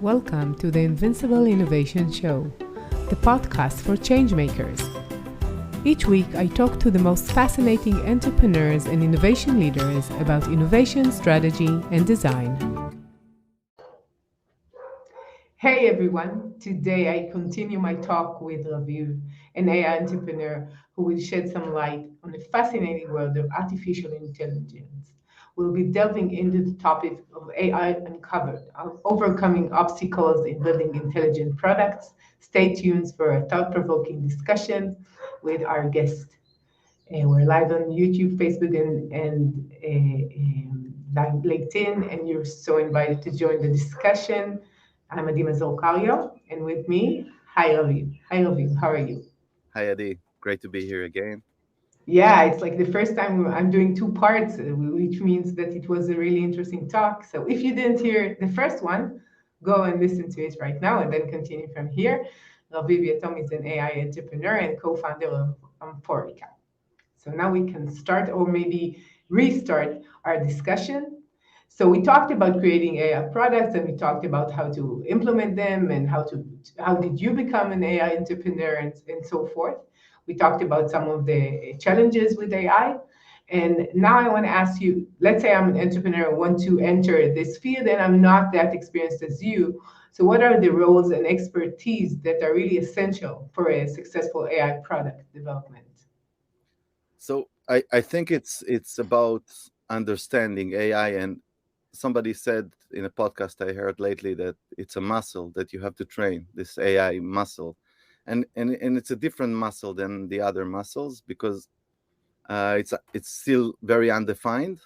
Welcome to the Invincible Innovation Show, the podcast for changemakers. Each week, I talk to the most fascinating entrepreneurs and innovation leaders about innovation, strategy, and design. Hey everyone, today I continue my talk with Raviv, an AI entrepreneur who will shed some light on the fascinating world of artificial intelligence. We'll be delving into the topic of AI uncovered, overcoming obstacles in building intelligent products. Stay tuned for a thought-provoking discussion with our guest. We're live on YouTube, Facebook, and LinkedIn, and you're so invited to join the discussion. I'm Mazor Kario, and with me, hi Raviv. Hi Raviv, how are you? Hi, Eddie. Great to be here again. Yeah, it's like the first time I'm doing two parts, which means that it was a really interesting talk. So if you didn't hear the first one, go and listen to it right now and then continue from here. Raviv Yatom is an AI entrepreneur and co-founder of Amphorica. So now we can start or maybe restart our discussion. So we talked about creating AI products and we talked about how to implement them and how did you become an AI entrepreneur and so forth. We talked about some of the challenges with AI. And now I want to ask you, let's say I'm an entrepreneur, I want to enter this field and I'm not that experienced as you. So what are the roles and expertise that are really essential for a successful AI product development? So I think it's about understanding AI, and somebody said in a podcast I heard lately that it's a muscle that you have to train, this AI muscle. And it's a different muscle than the other muscles because it's still very undefined.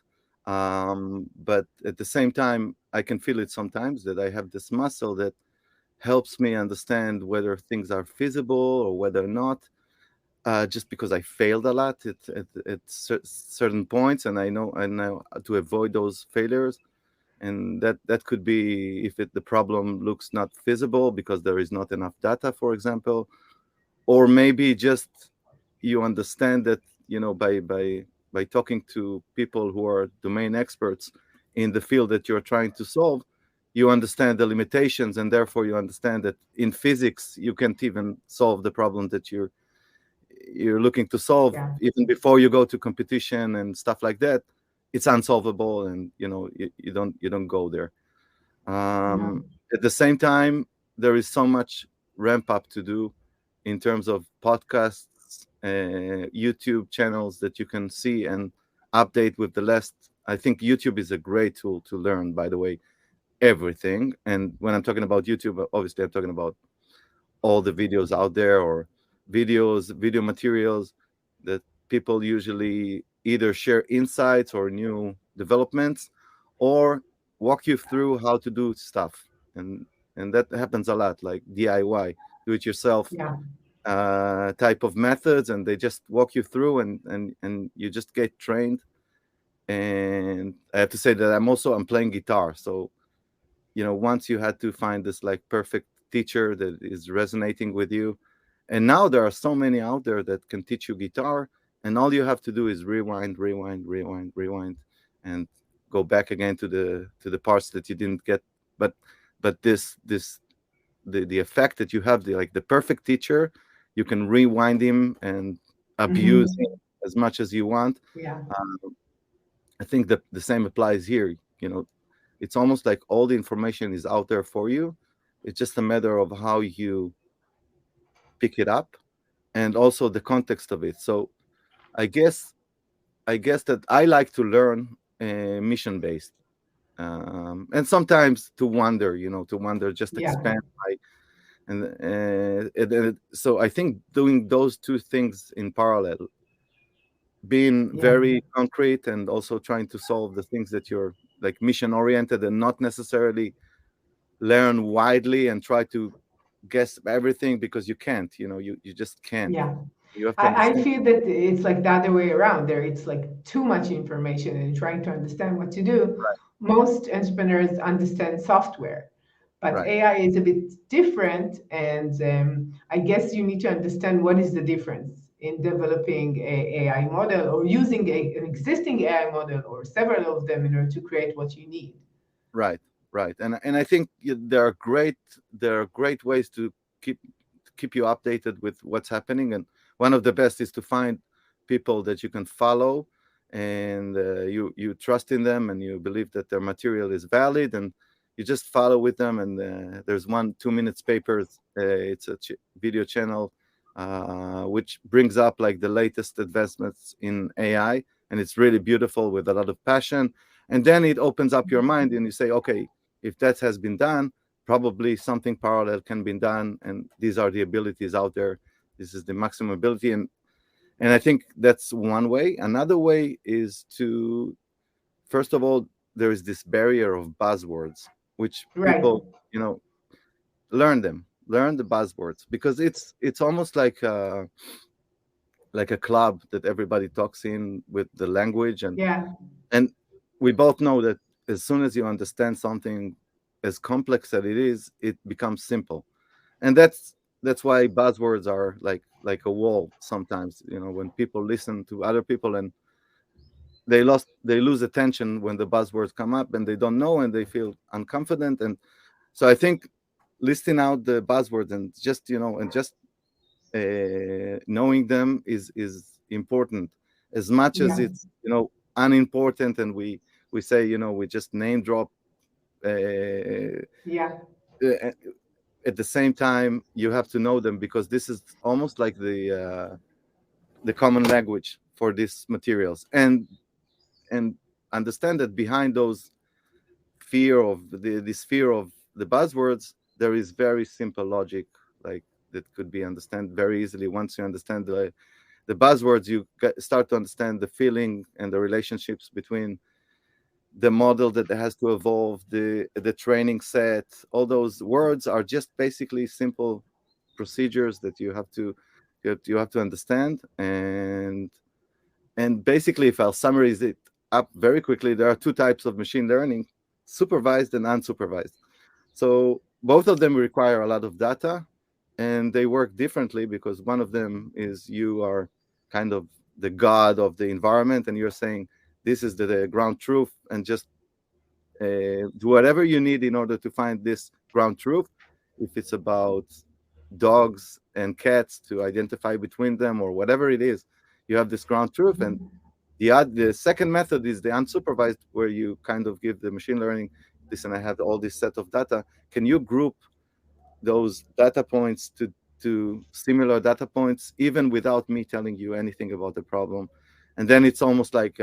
But at the same time, I can feel it sometimes that I have this muscle that helps me understand whether things are feasible or whether or not. Just because I failed a lot at certain points, and I know to avoid those failures, and that could be if the problem looks not feasible because there is not enough data, for example, or maybe just you understand that by talking to people who are domain experts in the field that you're trying to solve, you understand the limitations, and therefore you understand that in physics you can't even solve the problem that you're looking to solve. Yeah. Even before you go to competition and stuff like that, it's unsolvable, and you don't go there. Yeah. At the same time, there is so much ramp up to do in terms of podcasts, YouTube channels that you can see and update with the last. I think YouTube is a great tool to learn, by the way, everything. And when I'm talking about YouTube, obviously I'm talking about all the videos out there, or video materials that people usually either share insights or new developments, or walk you through how to do stuff. And that happens a lot, like DIY, do it yourself Yeah. type of methods, and they just walk you through, and you just get trained. And I have to say that I'm playing guitar, so once you had to find this like perfect teacher that is resonating with you, and now there are so many out there that can teach you guitar, and all you have to do is rewind and go back again to the parts that you didn't get. But the effect that you have, the perfect teacher, you can rewind him and abuse Hmm. him as much as you want. Yeah. I think that the same applies here. It's almost like all the information is out there for you. It's just a matter of how you pick it up, and also the context of it. So I guess that I like to learn mission based, and sometimes to wonder, just Yeah. expand my so I think doing those two things in parallel, being Yeah. very concrete and also trying to solve the things that you're like mission oriented, and not necessarily learn widely and try to guess everything, because you can't, you just can't. Yeah. You have to I understand. feel that it's like the other way around there. It's like too much information and trying to understand what to do. Right. Most entrepreneurs understand software, but Right. AI is a bit different. And I guess you need to understand what is the difference in developing a AI model or using an existing AI model or several of them in order to create what you need. Right. right. And I think there are great ways to keep keep you updated with what's happening. And one of the best is to find people that you can follow, and you trust in them, and you believe that their material is valid, and you just follow with them. And there's one 2 minutes papers. It's a video channel which brings up like the latest advancements in AI, and it's really beautiful with a lot of passion. And then it opens up your mind, and you say, okay, if that has been done, probably something parallel can be done, and these are the abilities out there. This is the maximum ability. And I think that's one way. Another way is to, first of all, there is this barrier of buzzwords, which Right. people, learn the buzzwords, because it's almost like a club that everybody talks in with the language. Yeah. And we both know that as soon as you understand something as complex as it is, it becomes simple. And that's why buzzwords are like a wall sometimes, when people listen to other people, and they lose attention when the buzzwords come up, and they don't know, and they feel unconfident. And so I think listing out the buzzwords, and just knowing them is important, as much as Yeah. it's unimportant, and we say, we just name drop. uh, Yeah. uh, at the same time, you have to know them, because this is almost like the common language for these materials. And understand that behind those this fear of the buzzwords, there is very simple logic, like that could be understand very easily. Once you understand the buzzwords, you start to understand the feeling and the relationships between the model that has to evolve, the training set. All those words are just basically simple procedures that you have to understand. And basically, if I'll summarize it up very quickly, there are two types of machine learning: supervised and unsupervised. So both of them require a lot of data, and they work differently, because one of them is you are kind of the god of the environment, and you're saying this is the ground truth, and just do whatever you need in order to find this ground truth. If it's about dogs and cats, to identify between them, or whatever it is, you have this ground truth. And the second method is the unsupervised, where you kind of give the machine learning, listen, I have all this set of data. Can you group those data points to similar data points, even without me telling you anything about the problem? And then it's almost like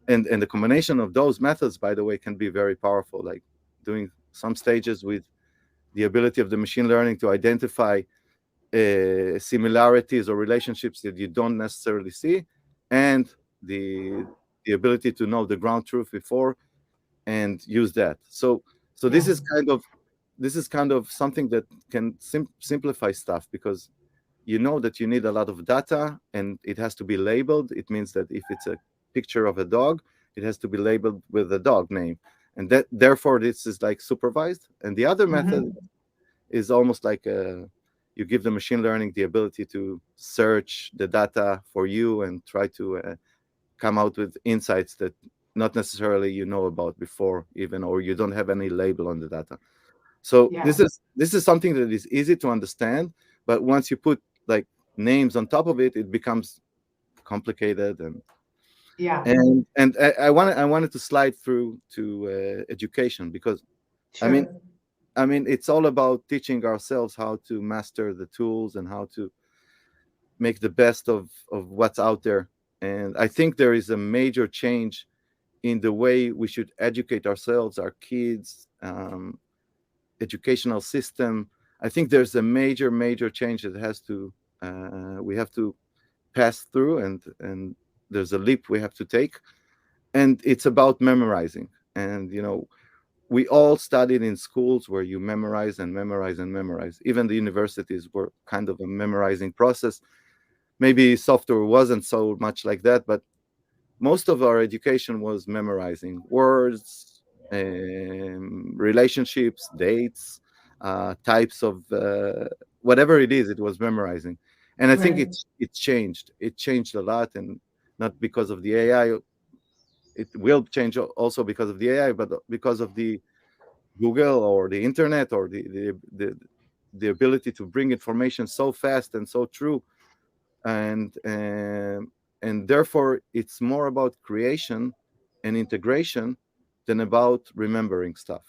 and the combination of those methods, by the way, can be very powerful, like doing some stages with the ability of the machine learning to identify similarities or relationships that you don't necessarily see, and the the ability to know the ground truth before and use that. So Yeah. this is kind of something that can simplify stuff, because you know that you need a lot of data, and it has to be labeled. It means that if it's a picture of a dog, it has to be labeled with a dog name, and that therefore this is like supervised. And the other method Hmm. is almost like you give the machine learning the ability to search the data for you, and try to come out with insights that not necessarily about before, even, or you don't have any label on the data. So Yeah. this is something that is easy to understand, but once you put like names on top of it, it becomes complicated. and Yeah. and and I wanted to slide through to education, because I mean Sure. it's all about teaching ourselves how to master the tools, and how to make the best of what's out there. And I think there is a major change in the way we should educate ourselves, our kids, educational system. I think there's a major change that we have to pass through, and there's a leap we have to take, and it's about memorizing. And we all studied in schools where you memorize and memorize and memorize. Even the universities were kind of a memorizing process. Maybe software wasn't so much like that, but most of our education was memorizing words, relationships, dates, types of whatever it is. It was memorizing. And I think Right. it changed. It changed a lot, and not because of the AI. it will change also because of the AI, but because of the Google or the internet or the ability to bring information so fast and so true, and and therefore it's more about creation and integration than about remembering stuff.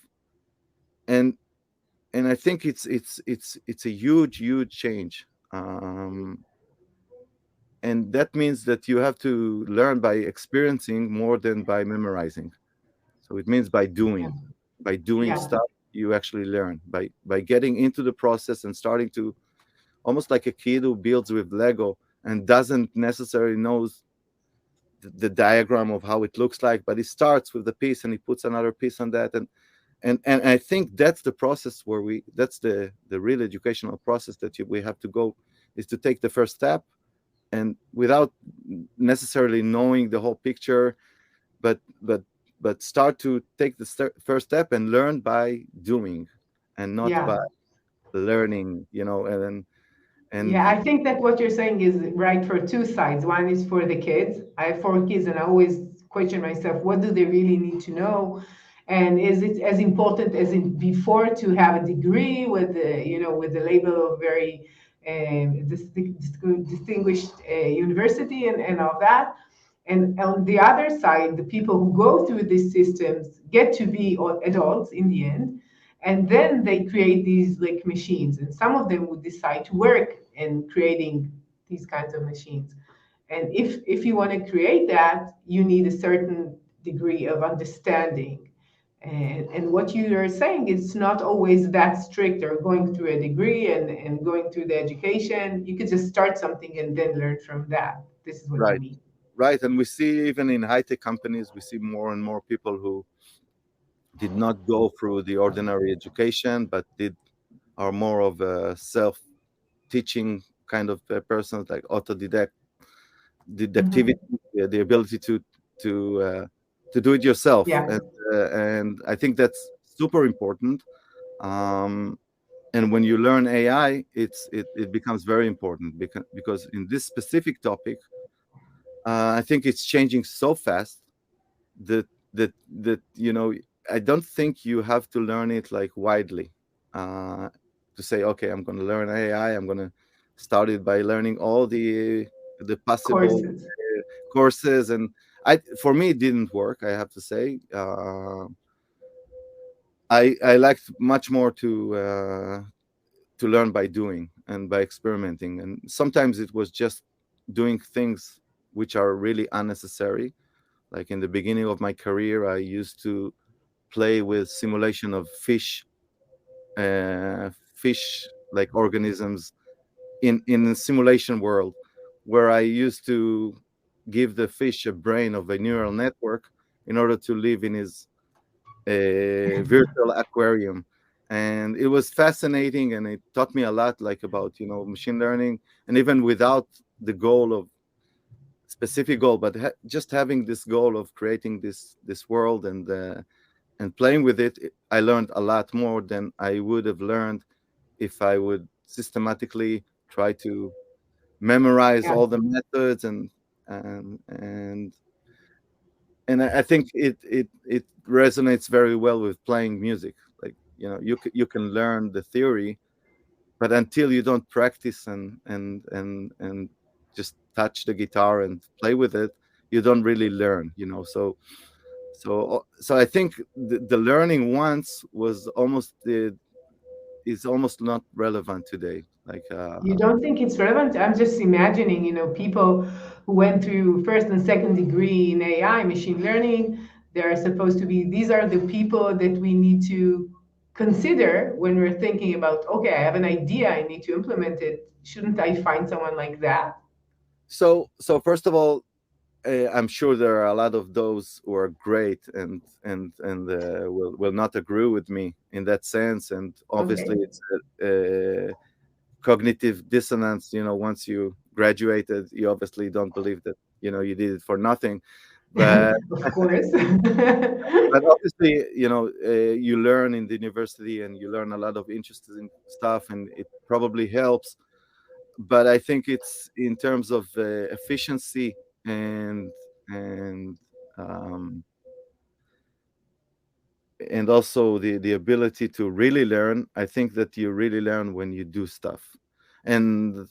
And I think it's a huge change. And that means that you have to learn by experiencing more than by memorizing. So it means by Yeah. doing Yeah. stuff you actually learn by getting into the process and starting to, almost like a kid who builds with Lego and doesn't necessarily knows the diagram of how it looks like, but he starts with the piece and he puts another piece on that. And I think that's the process where that's the real educational process that we have to go, is to take the first step, and without necessarily knowing the whole picture, but start to take the first step and learn by doing, and not by Yeah. learning, and Yeah, I think that what you're saying is right for two sides. One is for the kids. I have four kids, and I always question myself, what do they really need to know? And is it as important as in before to have a degree with with the label of very distinguished university and all that? And on the other side, the people who go through these systems get to be adults in the end, and then they create these like machines, and some of them would decide to work in creating these kinds of machines. And if you want to create that, you need a certain degree of understanding. And what you are saying is not always that strict, or going through a degree and going through the education. You could just start something and then learn from that. This is what you right, mean. right. And we see even in high-tech companies, we see more and more people who did not go through the ordinary education, but are more of a self-teaching kind of persons, like autodidact, deductivity, Hmm. the ability to do it yourself. Yeah, And I think that's super important. Um, and when you learn AI, it becomes very important, because in this specific topic, I think it's changing so fast that I don't think you have to learn it like widely, uh, to say, okay, I'm going to learn AI. I'm going to start it by learning all the possible courses. courses. And for me, it didn't work, I have to say. I liked much more to learn by doing and by experimenting. And sometimes it was just doing things which are really unnecessary. Like in the beginning of my career, I used to play with simulation of fish like organisms in a simulation world, where I used to give the fish a brain of a neural network in order to live in his virtual aquarium. And it was fascinating, and it taught me a lot, like about machine learning. And even without the goal of specific goal, but just having this goal of creating this world and playing with it, I learned a lot more than I would have learned if I would systematically try to memorize Yeah. all the methods. And I think it resonates very well with playing music. Like, you can learn the theory, but until you don't practice and just touch the guitar and play with it, you don't really learn. So I think the learning once was is almost not relevant today. Like, You don't think it's relevant? I'm just imagining, people who went through first and second degree in AI, machine learning, they're supposed to be, these are the people that we need to consider when we're thinking about, okay, I have an idea, I need to implement it. Shouldn't I find someone like that? so first of all, I'm sure there are a lot of those who are great and will not agree with me in that sense. And obviously, Okay. it's a cognitive dissonance. Once you graduated, you obviously don't believe that you did it for nothing. But Of course. obviously, you learn in the university and you learn a lot of interesting stuff, and it probably helps. But I think it's in terms of efficiency and and um, and also the ability to really learn. I think that you really learn when you do stuff, and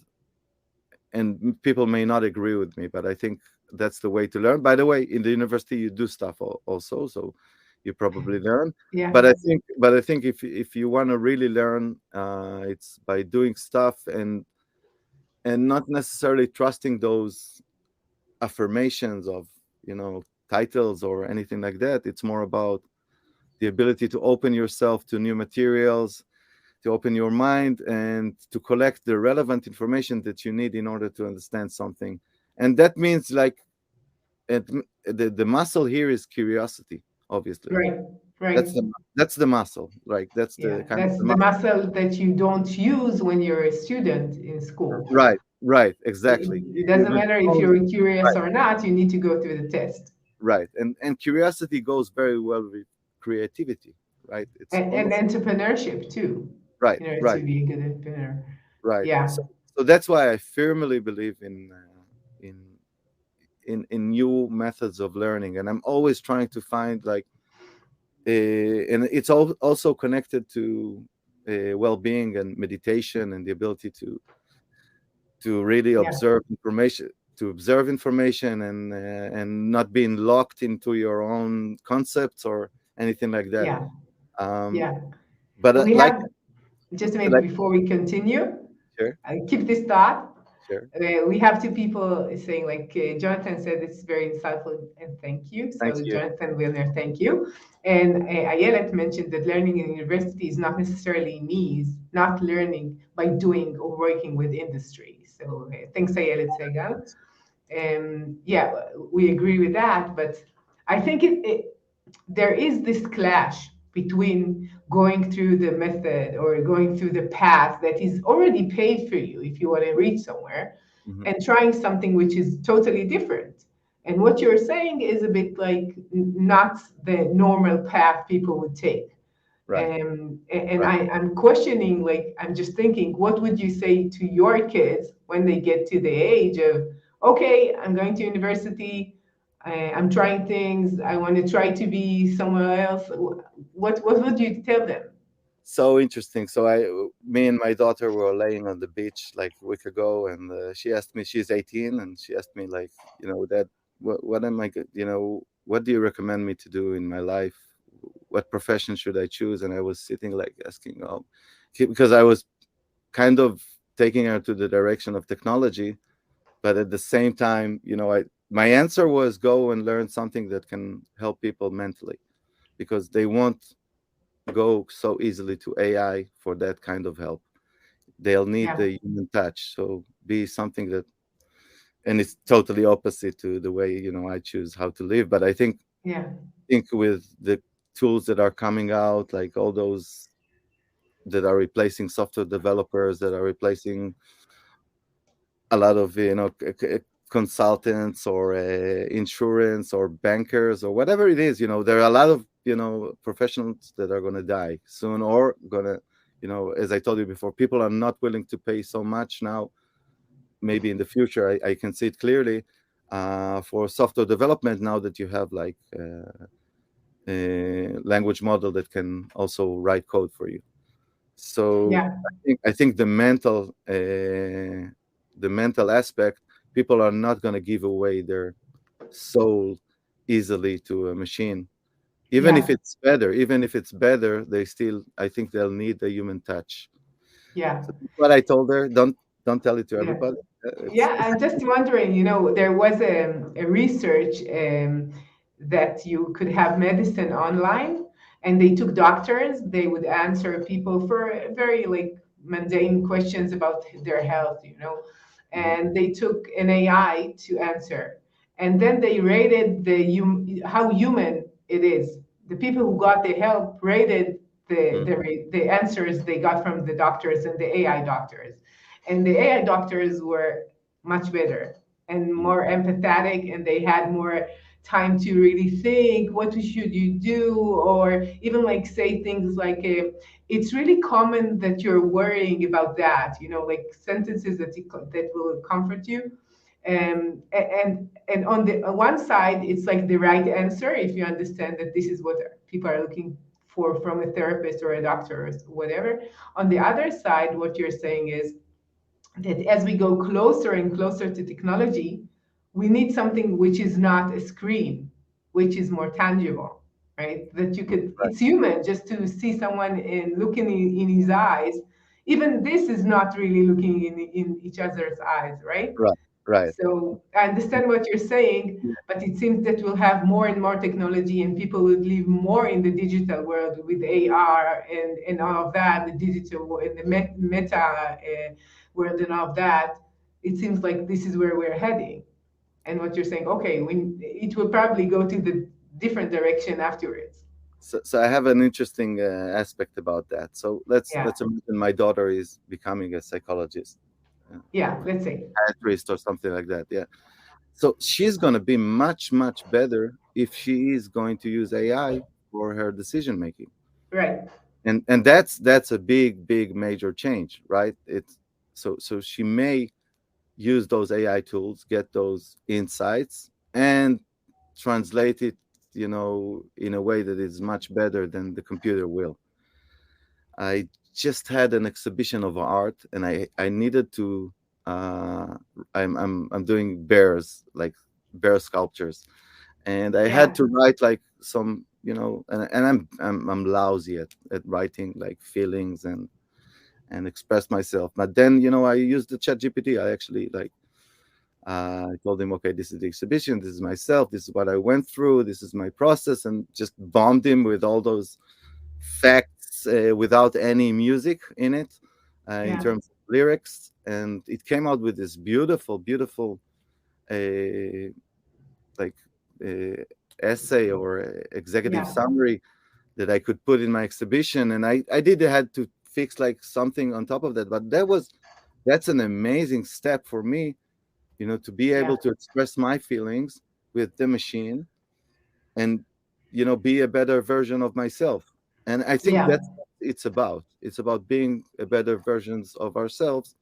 people may not agree with me, but I think that's the way to learn. By the way, in the university you do stuff also, so you probably learn. Yeah, But I think if you want to really learn, it's by doing stuff, and not necessarily trusting those affirmations of, titles or anything like that. It's more about the ability to open yourself to new materials, to open your mind, and to collect the relevant information that you need in order to understand something. And that means, like, the muscle here is curiosity, obviously. right, right. That's the muscle, like that's Yeah, the kind of that's the the muscle. muscle that you don't use when you're a student in school. Right, It, exactly. it You doesn't matter if don't- you're curious right, or not, you need to go through the test. right. And curiosity goes very well with creativity, right? It's And almost entrepreneurship too, right, in order to right, be a good entrepreneur. right. Yeah, So that's why I firmly believe in in new methods of learning, and I'm always trying to find, like, and it's also connected to well-being and meditation, and the ability to really yeah, observe information, and not being locked into your own concepts or anything like that. yeah, um yeah. but We like, have just a minute like before we continue. sure, I keep this thought. sure. We have two people saying, like Jonathan said, it's very insightful and thank you. Thank So you. Jonathan Wilner, thank you. And Ayelet mentioned that learning in university is not necessarily means not learning by doing or working with industry. So thanks, Ayelet Segal. Yeah, we agree with that. But I think there is this clash between going through the method or going through the path that is already paid for you if you want to reach somewhere, Hmm. and trying something which is totally different. And what you're saying is a bit like not the normal path people would take. Right, And right. I'm questioning, like, I'm just thinking, what would you say to your kids when they get to the age of, okay, I'm going to university, I'm trying things, I want to try to be somewhere else. What would you tell them? So interesting. So me and my daughter were laying on the beach like a week ago, and she asked me. She's 18, and she asked me, like, Dad, what am I? What do you recommend me to do in my life? What profession should I choose? And I was sitting, like, asking, oh, because I was kind of taking her to the direction of technology, but at the same time, my answer was go and learn something that can help people mentally, because they won't go so easily to AI for that kind of help. They'll need Yeah, the human touch. So be something that, and it's totally opposite to the way, I choose how to live. But I yeah, think with the tools that are coming out, like all those that are replacing software developers, that are replacing a lot of, consultants, or insurance, or bankers, or whatever it is. There are a lot of, professionals that are going to die soon, or going to, as I told you before, people are not willing to pay so much now. Maybe in the future, I can see it clearly, for software development, now that you have, like, a language model that can also write code for you. So yeah, I think the mental aspect, people are not going to give away their soul easily to a machine. yeah, Even if it's better, I think they'll need the human touch. yeah, So that's what I told her. Don't tell it to yeah. everybody. It's Yeah, I'm just wondering, there was a research that you could have medicine online, and they took doctors, they would answer people for very, like, mundane questions about their health, Mhm, and they took an AI to answer. And then they rated how human it is. The people who got the help rated mhm, the answers they got from the doctors and the AI doctors. And the AI doctors were much better and mhm, more empathetic, and they had more time to really think, what should you do, or even, like, say things like, it's really common that you're worrying about that, like sentences that will comfort you. And on the one side, it's like the right answer if you understand that this is what people are looking for from a therapist or a doctor or whatever. On the other side, what you're saying is that as we go closer and closer to technology, we need something which is not a screen, which is more tangible, right? That you could, Right, it's human just to see someone and looking in his eyes. Even this is not really looking in each other's eyes, right? right, right. So I understand what you're saying, but it seems that we'll have more and more technology and people will live more in the digital world with AR and all of that, the digital and the meta world and all of that. It seems like this is where we're heading. And what you're saying, okay, it will probably go to the different direction afterwards. So I have an interesting aspect about that. So Yeah, let's imagine my daughter is becoming a psychologist, yeah, or let's say. psychiatrist, or something like that. Yeah. So she's going to be much better if she is going to use AI for her decision making. Right. And that's a big major change, right? It's so she may use those AI tools, get those insights, and translate it, in a way that is much better than the computer will. I just had an exhibition of art, and I needed to. Uh, I'm doing bears, like bear sculptures, and I had Yeah, to write like some, and I'm lousy at writing like feelings and express myself. But then, I used the chat GPT. I actually like I told him, okay, this is the exhibition, this is myself, this is what I went through, this is my process, and just bombed him with all those facts without any music in it, in yeah, terms of lyrics. And it came out with this beautiful uh, like uh, essay or executive yeah, summary that I could put in my exhibition. And I did had to fix like something on top of that, but that's an amazing step for me, to be yeah, able to express my feelings with the machine, and be a better version of myself. And I think yeah, that's what it's about being a better versions of ourselves,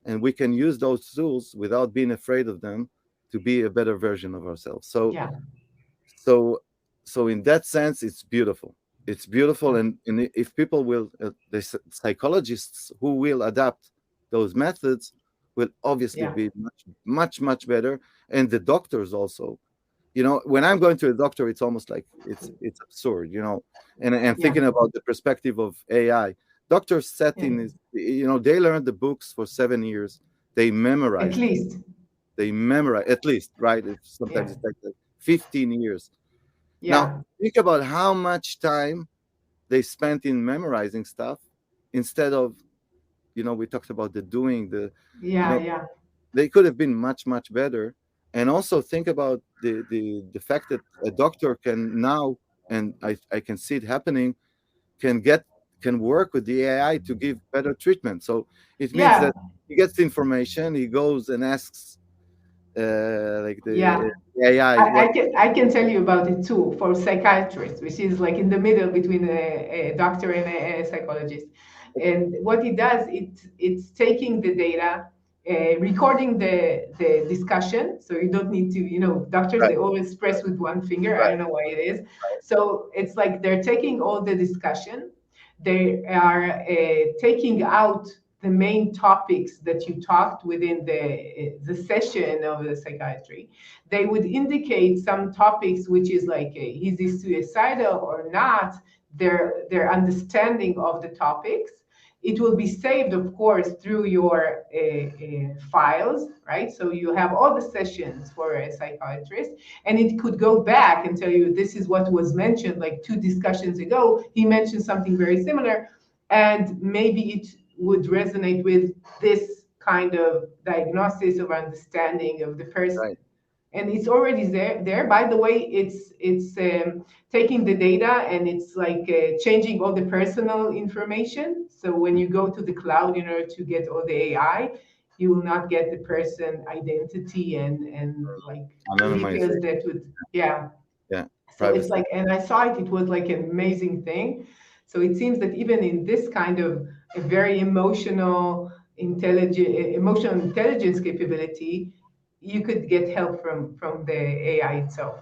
and we can use those tools without being afraid of them to be a better version of ourselves. so yeah, so so in that sense, it's beautiful. And if people will, the psychologists who will adapt those methods will obviously yeah, be much better. And the doctors also, when I'm going to a doctor, it's almost like it's absurd, and yeah, thinking about the perspective of AI. Doctors yeah. setting is, they learned the books for 7 years. They At memorized them. least. They memorize, at least, right? If sometimes Yeah, it's like 15 years. Now, yeah, think about how much time they spent in memorizing stuff instead of, we talked about the doing, you yeah, know, yeah, they could have been much better. And also think about the fact that a doctor can now, and I can see it happening, can get can work with the AI to give better treatment. So it means yeah, that he gets the information, he goes and asks, like the yeah. AI, what. I can tell you about it too for psychiatrists, which is like in the middle between a doctor and a psychologist. And what it does, it's taking the data, recording the discussion. So you don't need to, doctors Right, they always press with one finger. I right, don't know why it is. So it's like they're taking all the discussion. They are taking out the main topics that you talked within the session of the psychiatry. They would indicate some topics which is like is this suicidal or not, their understanding of the topics. It will be saved, of course, through your files, right? So you have all the sessions for a psychiatrist, and it could go back and tell you this is what was mentioned like two discussions ago. He mentioned something very similar, and maybe it would resonate with this kind of diagnosis or understanding of the person. right, And it's already there. By the way, it's taking the data and it's like changing all the personal information. So when you go to the cloud in order to get all the AI, you will not get the person identity and like anonymization. details that would, yeah. Yeah, So it's privacy. like, and I saw it, it was like an amazing thing. So it seems that even in this kind of a very emotional intelligence capability, you could get help from the AI itself.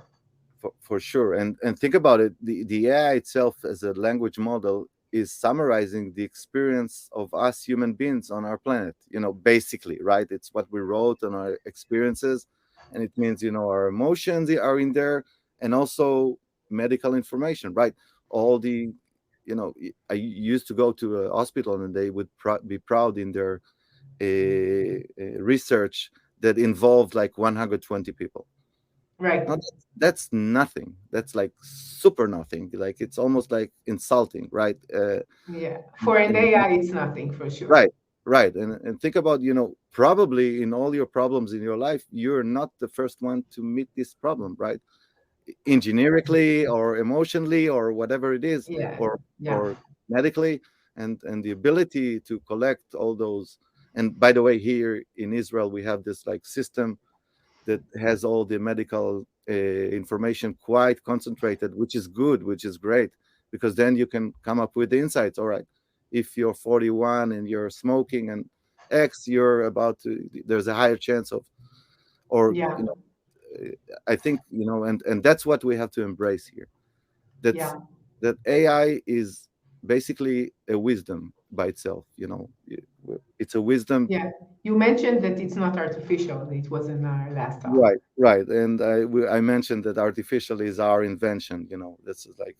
For sure. And think about it, the AI itself as a language model is summarizing the experience of us human beings on our planet, basically, right? It's what we wrote on our experiences, and it means, our emotions are in there, and also medical information, right? All the, I used to go to a hospital, and they would be proud in their research that involved like 120 people. Right. Now, that's nothing. That's like super nothing. Like it's almost like insulting, right? Yeah. For an And AI, it's nothing for sure. right, right. And think about, probably in all your problems in your life, you're not the first one to meet this problem, right? Engineerically or emotionally or whatever it is, Yeah. or Yeah. or medically, and the ability to collect all those. And by the way, here in Israel, we have this like system that has all the medical information quite concentrated, which is good, which is great, because then you can come up with the insights. All right, if you're 41 and you're smoking and X, you're about to, there's a higher chance of, or, Yeah. I think, and that's what we have to embrace here. That's Yeah. that AI is basically a wisdom by itself. It's a wisdom. Yeah. You mentioned that it's not artificial. It was in our last talk. Right, right. And I mentioned that artificial is our invention. This is like,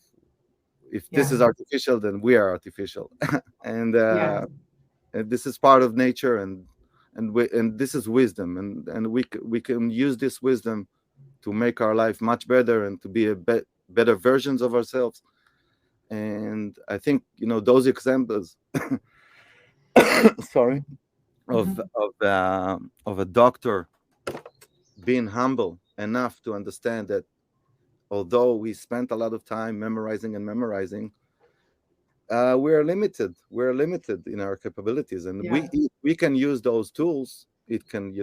if this Yeah. is artificial, then we are artificial, and Yeah. and this is part of nature, and this is wisdom, and we can use this wisdom to make our life much better and to be better versions of ourselves. And I think, those examples, sorry, of Mhm. of a doctor being humble enough to understand that although we spent a lot of time memorizing, we're limited. We're limited in our capabilities, and Yeah. we can use those tools. It can,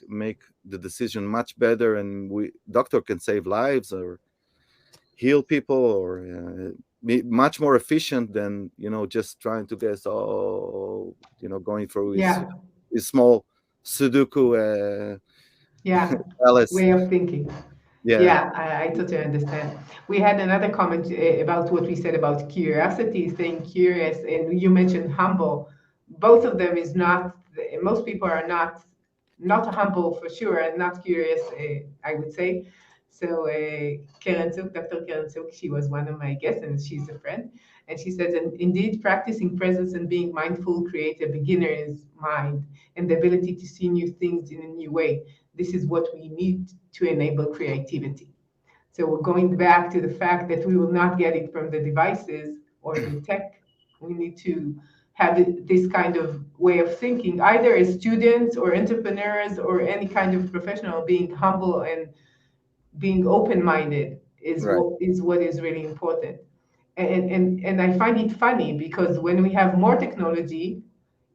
make the decision much better, and we doctor can save lives or heal people, or be much more efficient than, just trying to guess. Oh, going through Yeah. his small Sudoku Yeah. Alice. Way of thinking. Yeah, Yeah, I totally understand. We had another comment about what we said about curiosity, staying curious, and you mentioned humble. Both of them is not. Most people are not humble for sure, and not curious. I would say. So, Karen Suk, Dr. Karen Suk, she was one of my guests, and she's a friend. And she says, and indeed, practicing presence and being mindful create a beginner's mind and the ability to see new things in a new way. This is what we need to enable creativity. So we're going back to the fact that we will not get it from the devices or the tech. We need to have this kind of way of thinking, either as students or entrepreneurs or any kind of professional. Being humble and being open-minded right, is what is really important. And I find it funny because when we have more technology,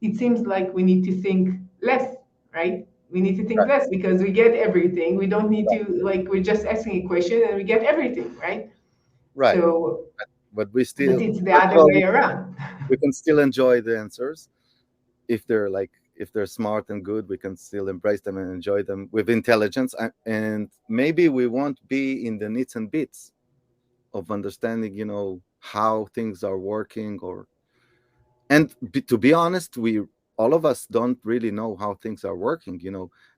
it seems like we need to think less, right? We need to think right, less because we get everything. We don't need to, like, we're just asking a question and we get everything, right? right. So, But we but still, it's the first of other all, way around. we can still enjoy the answers if they're smart and good. We can still embrace them and enjoy them with intelligence, and maybe we won't be in the nits and bits of understanding, how things are working, to be honest, we all of us don't really know how things are working.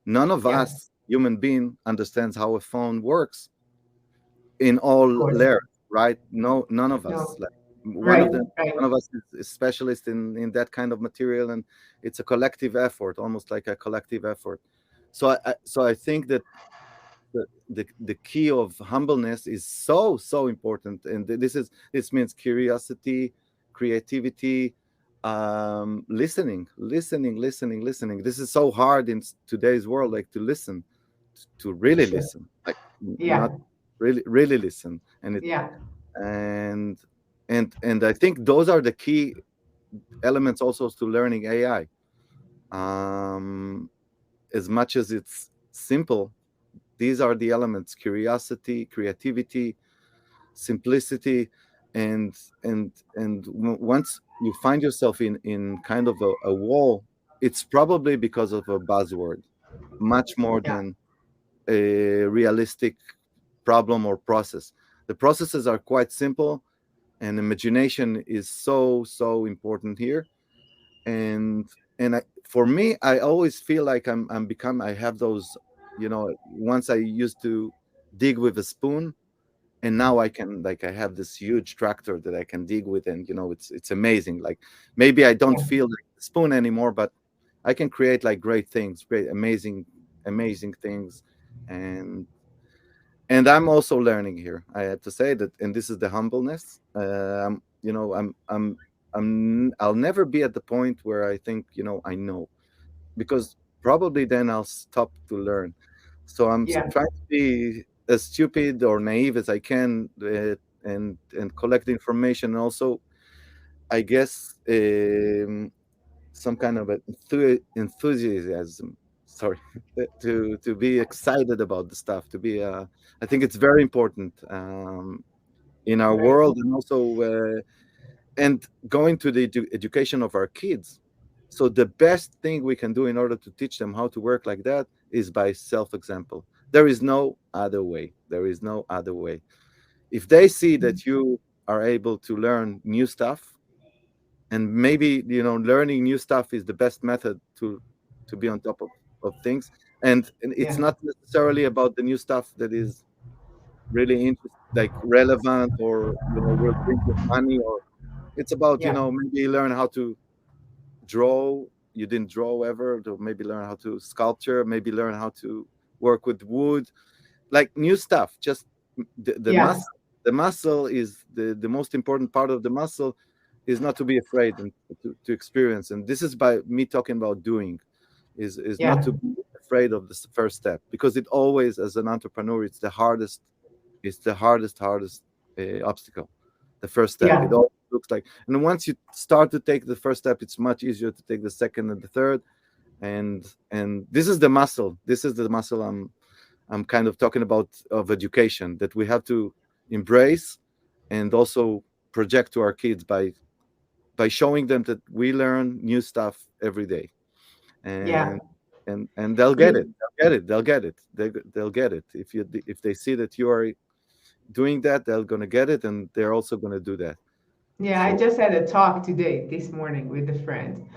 None of Yeah, us human being understands how a phone works in all of course. layers, right? No, none of us. No, Like, one of right, them, right. one of us is specialist in that kind of material, and it's a collective effort, almost like a collective effort. So I think that the key of humbleness is so important, and this means curiosity, creativity, listening. This is so hard in today's world, like to listen, to For really sure. listen, like not Yeah, really listen. yeah, And and I think those are the key elements also to learning AI. um as much as it's simple, these are the elements: curiosity, creativity, simplicity. And once you find yourself in kind of a wall, it's probably because of a buzzword, much more yeah, a realistic problem or process. The processes are quite simple, and imagination is so important here. For me, I always feel like I have those, once I used to dig with a spoon, and now I can, like, I have this huge tractor that I can dig with, and it's amazing. Like, maybe I don't Yeah. feel like the spoon anymore, but I can create like great things, great amazing things. And and I'm also learning here, I have to say that, and this is the humbleness. I'll never be at the point where I think, I know, because probably then I'll stop to learn. So Yeah. trying to be as stupid or naive as I can, and collect information. And also, I guess, some kind of enthusiasm. Sorry, to be excited about the stuff. To be, I think it's very important, in our Right. world, and also, and going to the education of our kids. So the best thing we can do in order to teach them how to work like that is by self-example. There is no other way. There is no other way. If they see that you are able to learn new stuff, and maybe, learning new stuff is the best method to be on top of things. And it's Yeah. not necessarily about the new stuff that is really like relevant, or will bring you money, or it's about, Yeah. maybe learn how to draw. You didn't draw ever, to maybe learn how to sculpture, maybe learn how to work with wood, like new stuff. Just the Yeah. muscle is the most important part of the muscle, is not to be afraid, and to experience. And this is by me talking about doing, is not Yeah. to be afraid of the first step, because it always, as an entrepreneur, it's the hardest obstacle, the first step. It Yeah. all looks like, and once you start to take the first step, it's much easier to take the second and the third. And this is the muscle. This is the muscle I'm kind of talking about, of education, that we have to embrace, and also project to our kids by showing them that we learn new stuff every day. Yeah. And they'll get it. Ye- They'll get it. If they see that you are doing that, they're gonna get it, and they're also gonna do that. Yeah, I So just had a talk today, this morning, with a friend,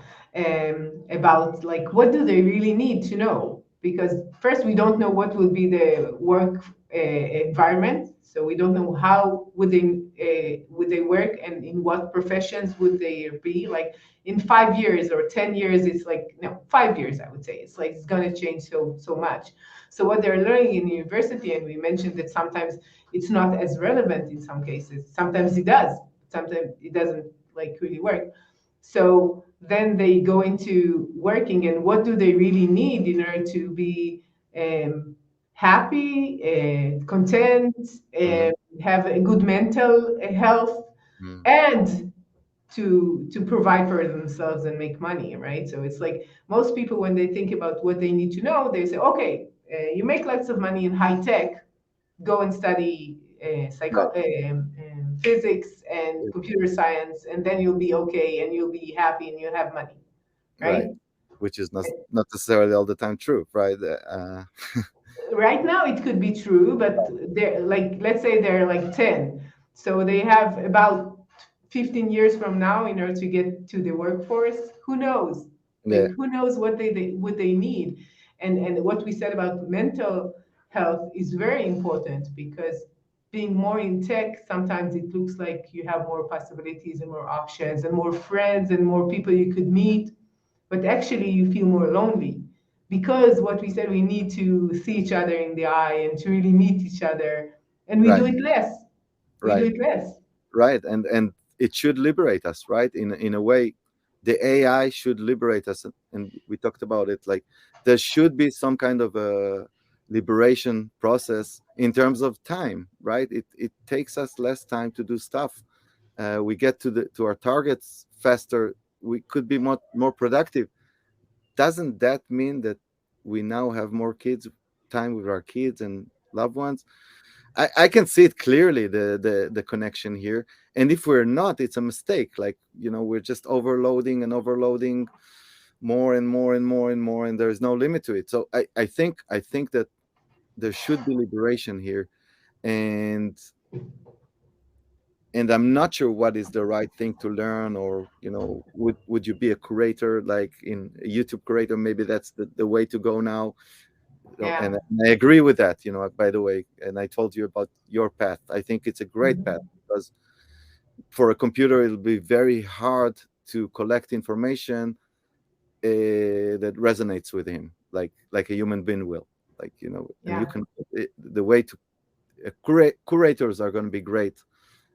about like what do they really need to know? Because first, we don't know what will be the work environment, so we don't know how would they work, and in what professions would they be. Like in 5 years or 10 years, it's like no, 5 years. I would say it's like it's gonna change so much. So what they're learning in university, and we mentioned that sometimes it's not as relevant in some cases. Sometimes it does, sometimes it doesn't like really work. So then they go into working, and what do they really need in order to be happy, content, mhm, have a good mental health, mhm. and to provide for themselves and make money, right? So it's like most people, when they think about what they need to know, they say, okay, you make lots of money in high tech, go and study Right, physics and computer science, and then you'll be okay, and you'll be happy, and you'll have money, right. right? Which is not necessarily all the time true, right? Right now it could be true, but they're like, let's say they're like 10, so they have about 15 years from now in order to get to the workforce. Who knows, like Yeah, who knows what they need. And what we said about mental health is very important, because being more in tech, sometimes it looks like you have more possibilities and more options and more friends and more people you could meet, but actually you feel more lonely, because what we said, we need to see each other in the eye and to really meet each other, and we do right, it less. We do right, it less. right. And it should liberate us, right? In a way, the AI should liberate us, and we talked about it. Like, there should be some kind of a liberation process in terms of time, right? It takes us less time to do stuff. We get to our targets faster. We could be more productive. Doesn't that mean that we now have more kids time with our kids and loved ones? I can see it clearly, the connection here. And if we're not, it's a mistake. Like, we're just overloading and overloading more and more and more and more, and there's no limit to it. So I think that there should be liberation here, and I'm not sure what is the right thing to learn, or would you be a curator, like in a YouTube curator? Maybe that's the way to go now. Yeah. And I agree with that, by the way. And I told you about your path. I think it's a great path, Mhm. because for a computer it'll be very hard to collect information that resonates with him, like a human being will, and you Yeah. can, the way to curators are going to be great,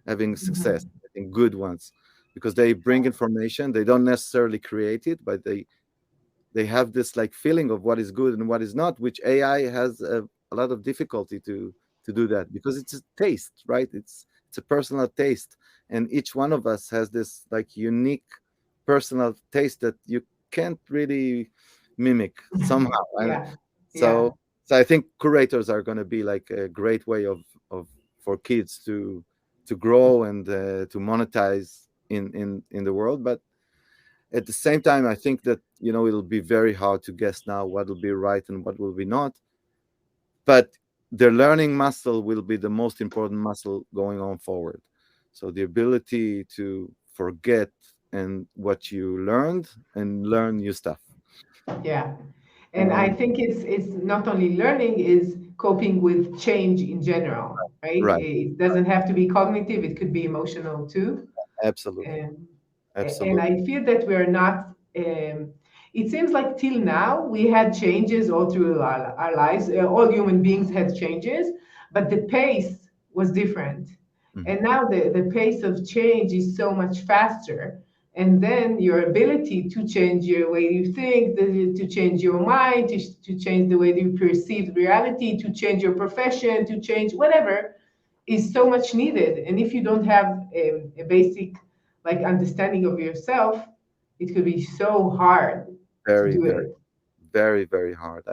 having success, Mhm. I think good ones, because they bring information. They don't necessarily create it, but they have this like feeling of what is good and what is not, which AI has a lot of difficulty to do that, because it's a taste, right? It's a personal taste, and each one of us has this like unique personal taste that you can't really mimic somehow. And Yeah. Yeah. so I think curators are going to be like a great way of for kids to grow and to monetize in the world. But at the same time, I think that it'll be very hard to guess now what will be right and what will be not. But the learning muscle will be the most important muscle going on forward. So the ability to forget and what you learned and learn new stuff. Yeah. And I And think it's not only learning, is coping with change in general, right? right, It doesn't have to be cognitive, it could be emotional too. absolutely, Um, and absolutely, I feel that we're not, it seems like till now we had changes all through our lives. All human beings had changes, but the pace was different. mhm, And now the pace of change is so much faster. And then your ability to change your way you think, to change your mind, to change the way that you perceive reality, to change your profession, to change whatever, is so much needed. And if you don't have a basic like understanding of yourself, it could be so hard to very, do very, it. very, very hard.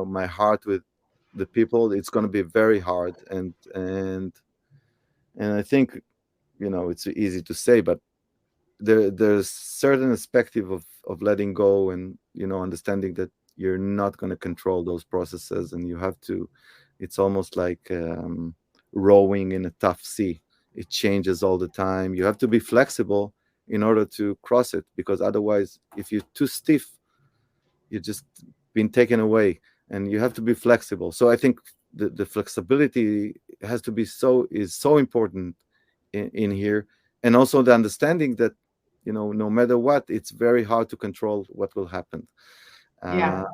My heart with the people, it's going to be very hard, and I think it's easy to say, but there's certain perspective of letting go, and understanding that you're not going to control those processes, and you have to. It's almost like rowing in a tough sea. It changes all the time. You have to be flexible in order to cross it, because otherwise, if you're too stiff, you're just been taken away, and you have to be flexible. So I think the flexibility has to be is so important in here, and also the understanding that no matter what, it's very hard to control what will happen, uh, Yeah,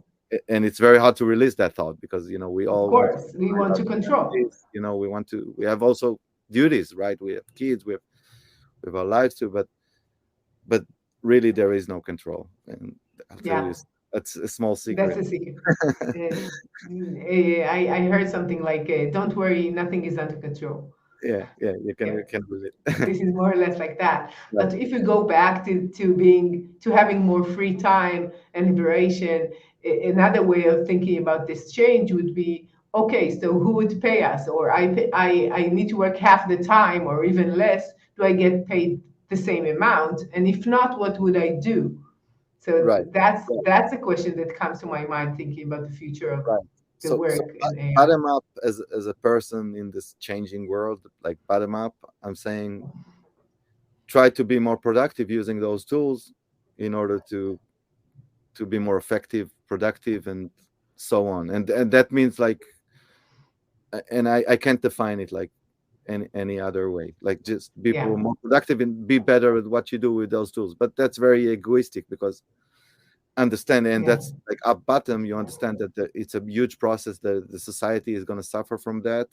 and it's very hard to release that thought, because we of all want to course. We find want our to control. families, we have also duties, right? We have kids, we have our lives too, but really there is no control, and I'll tell you, Yeah, that's a small that's secret. a secret. I heard something like, "Don't worry, nothing is under control." Yeah, Yeah, you can relate. this is more or less like that. Right, But if you go back to having more free time and liberation, another way of thinking about this change would be, okay, so who would pay us? Or I need to work half the time or even less. Do I get paid the same amount? And if not, what would I do? So right, right, that's a question that comes to my mind thinking about the future of right. the So work in AI. bottom up, as a person in this changing world, like bottom up, I'm saying try to be more productive using those tools in order to be more effective, productive, and so on. And that means like, and I can't define it like any other way. Like just be Yeah, more productive and be better at what you do with those tools. But that's very egoistic, because understand, and yeah, that's like up bottom, you understand that it's a huge process, that the society is going to suffer from that,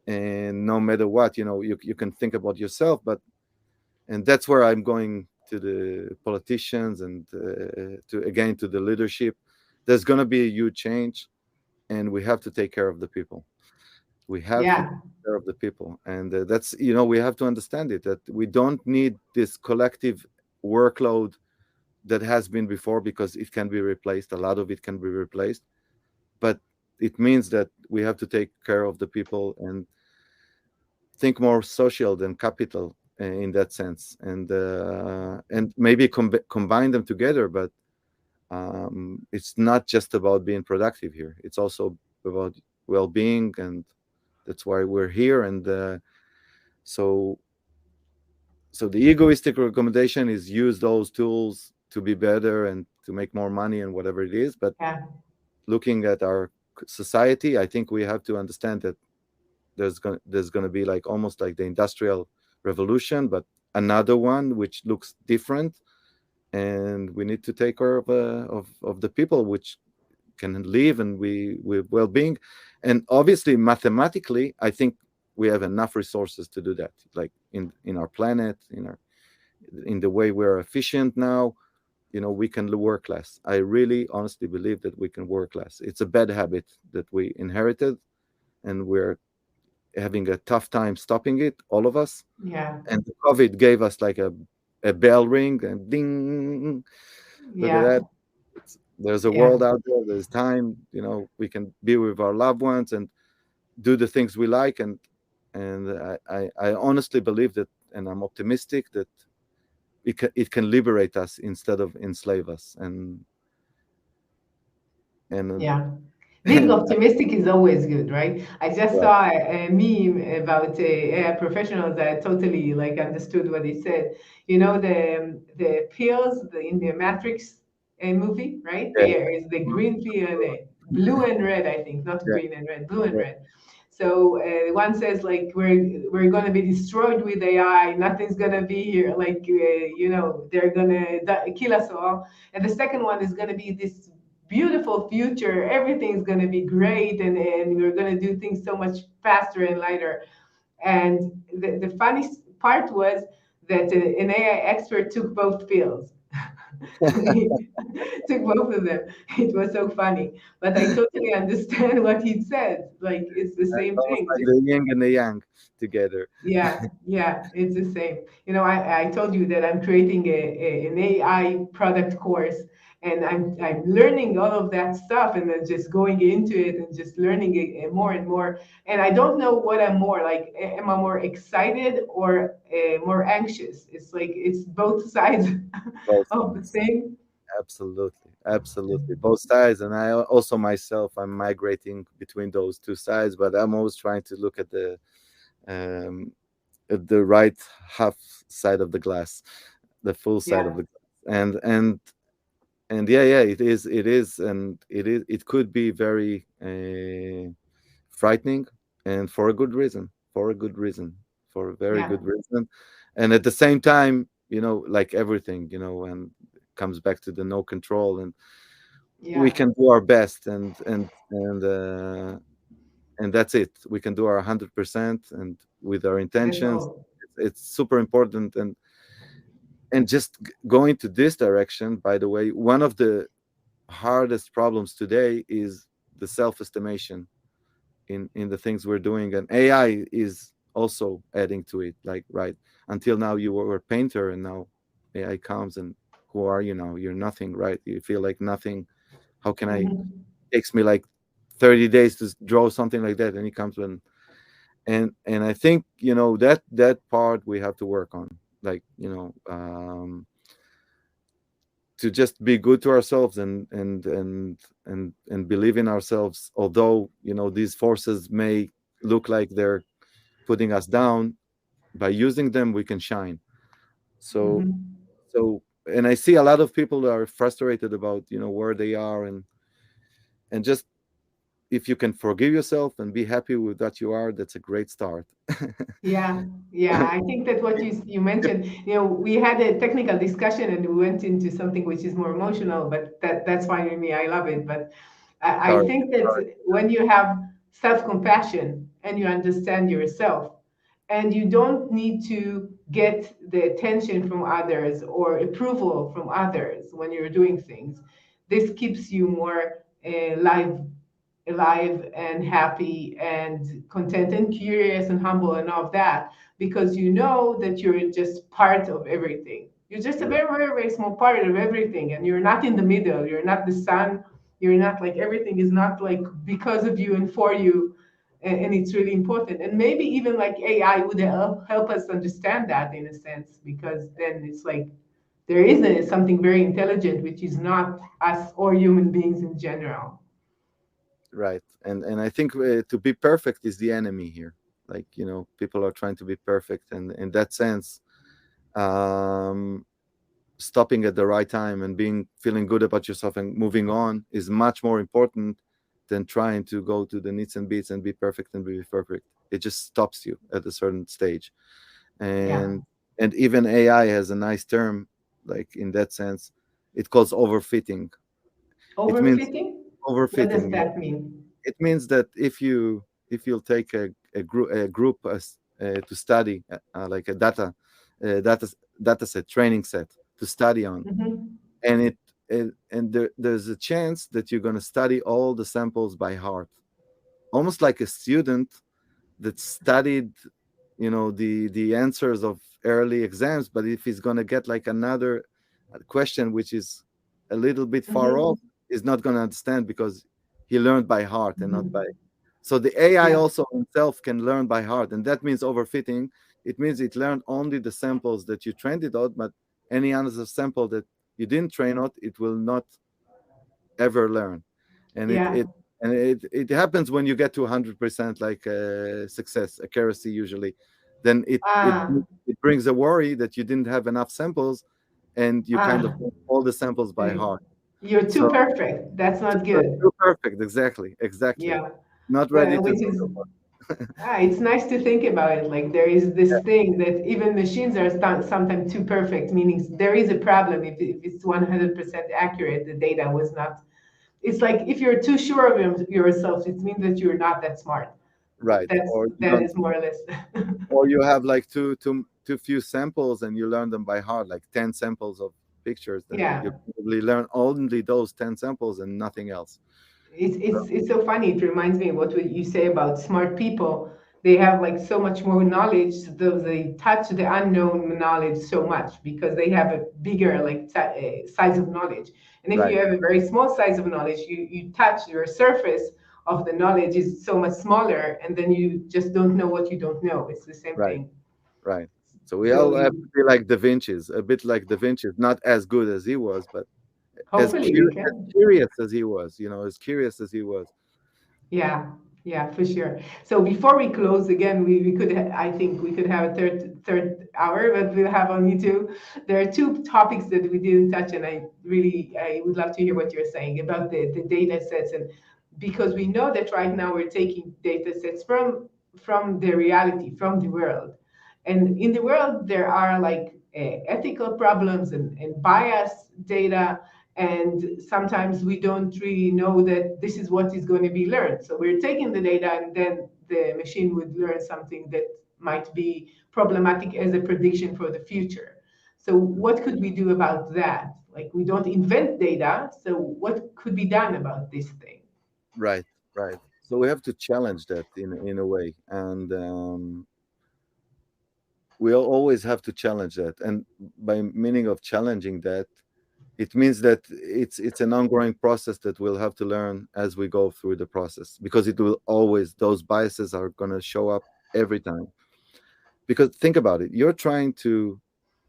and no matter what, you can think about yourself, but and that's where I'm going to the politicians, and to again to the leadership. There's going to be a huge change, and we have to take care of the people. We have to take yeah, care of the people, and that's we have to understand it, that we don't need this collective workload that has been before, because it can be replaced. A lot of it can be replaced, but it means that we have to take care of the people and think more social than capital, in that sense, and maybe combine them together. But it's not just about being productive here. It's also about well-being, and that's why we're here. And so so the egoistic recommendation is use those tools to be better and to make more money and whatever it is. But Yeah. looking at our society, I think we have to understand that there's going to be like almost like the industrial revolution, but another one which looks different, and we need to take care of the people which can live and we with well-being. And obviously mathematically, I think we have enough resources to do that, like in our planet, in the way we're efficient now. We can work less. I really honestly believe that we can work less. It's a bad habit that we inherited, and we're having a tough time stopping it, all of us. Yeah. And the COVID gave us like a bell ring and ding. Look at Yeah. that. There's a Yeah. world out there. There's time. We can be with our loved ones and do the things we like. And I honestly believe that, and I'm optimistic that it can liberate us instead of enslave us. And Yeah. Being optimistic is always good, right? I just right, saw a meme about a professional that totally like understood what he said. You know the pills in the Matrix movie, right? yeah, There is the green pill and the blue and red, I think, not yeah, green and red, blue and yeah, red. So one says like we're going to be destroyed with AI. Nothing's going to be here. Like they're going to kill us all. And the second one is going to be this beautiful future. Everything's going to be great, and we're going to do things so much faster and lighter. And the funny part was that an AI expert took both pills. He took both of them. It was so funny. But I totally understand what he said. Like, it's the it's same almost thing. like the yin and the yang together. Yeah, yeah, it's the same. I told you that I'm creating an AI product course, and I'm learning all of that stuff, and then just going into it and just learning it more and more. And I don't know what I'm more like. Am I more excited or more anxious? It's like it's both sides Both of the sides. thing. Absolutely, absolutely, both sides. And I also myself, I'm migrating between those two sides, but I'm always trying to look um, at the right half side of the glass, the full side of Yeah, the glass. And yeah, it is, and it could be very frightening, and for a good reason, for a very yeah, good reason. And at the same time, like everything, and comes back to the no control, and we yeah. can do our best, and that's it. We can do our 100%, and with our That's intentions. all. It's super important. And just going to this direction, by the way, one of the hardest problems today is the self-estimation in the things we're doing, and AI is also adding to it. Like, right, until now you were a painter, and now AI comes, and who are you now? You're nothing, right? You feel like nothing. How can I? Mhm. Takes me like 30 days to draw something like that, and he comes with. And I think that part we have to work on, like, to just be good to ourselves, and believe in ourselves, although these forces may look like they're putting us down. By using them, we can shine. so Mhm. and I see a lot of people are frustrated about where they are, and just, if you can forgive yourself and be happy with that you are, that's a great start. Yeah, yeah. I think that what you mentioned, we had a technical discussion and we went into something which is more emotional, but that's fine with me. I love it. But I Sorry. think that when you have self-compassion and you understand yourself, and you don't need to get the attention from others or approval from others when you're doing things, this keeps you more alive and happy and content and curious and humble and all of that, because you know that you're just part of everything. You're just a Right. very, very, very small part of everything, and you're not in the middle. You're not the sun. You're not like everything is not like because of you and for you. And it's really important. And maybe even like AI would help us understand that in a sense, because then it's like there is something very intelligent, which is not us or human beings in general. Right. And I think to be perfect is the enemy here. Like, people are trying to be perfect, and in that sense, um, stopping at the right time and being feeling good about yourself and moving on is much more important than trying to go to the needs and beats and be perfect and be perfect. It just stops you at a certain stage. Yeah. And even AI has a nice term, like in that sense, it calls overfitting. It means Overfitting? What does overfitting. that mean? It means that if you'll take a group to study, like a data set, training set to study on, Hmm. and there's a chance that you're going to study all the samples by heart, almost like a student that studied, the answers of early exams. But if he's going to get like another question which is a little bit far off, Hmm. he's not going to understand because he learned by heart and not by. Hmm. So the AI Yeah. also himself can learn by heart, and that means overfitting. It means it learned only the samples that you trained it on, but any other sample that you didn't train on, it will not ever learn. And it Yeah. it and it happens when you get to 100% like success accuracy usually. Then Ah, it brings a worry that you didn't have enough samples, and you kind of ah. know all the samples by And heart. you're too So perfect. That's not good. too perfect, exactly, Yeah. not ready Well, to which do is the work. it's nice to think about it. Like there is this thing that even machines are sometimes too perfect, meaning there is a problem if it's 100% accurate. The data was not. It's like if you're too sure of yourself, it means that you're not that smart. Right, or you That don't, is more or less. or you have like too few samples and you learn them by heart, like 10 samples of pictures, then Yeah. you probably learn only those 10 samples and nothing else. It's so funny. It reminds me of what you say about smart people. They have like so much more knowledge. So they touch the unknown knowledge so much because they have a bigger like size of knowledge. And if you Right, have a very small size of knowledge, you touch your surface of the knowledge is so much smaller, and then you just don't know what you don't know. It's the same right, thing. right. So we So all have to be like Da Vinci's, a bit like Da Vinci's, not as good as he was, but hopefully we as can. curious as he was, as curious as he was. Yeah, yeah, for sure. So before we close again, we could I think we could have a third hour, but we'll have only two. There are two topics that we didn't touch, and I would love to hear what you're saying about the data sets, and because we know that right now we're taking data sets from the reality, from the world, and in the world there are like ethical problems and bias data, and sometimes we don't really know that this is what is going to be learned. So we're taking the data, and then the machine would learn something that might be problematic as a prediction for the future. So what could we do about that? Like we don't invent data, so what could be done about this thing? Right, right. So we have to challenge that in a way, and we'll always have to challenge that. And by meaning of challenging that, it means that it's an ongoing process that we'll have to learn as we go through the process, because it will always, those biases are going to show up every time. Because think about it, you're trying to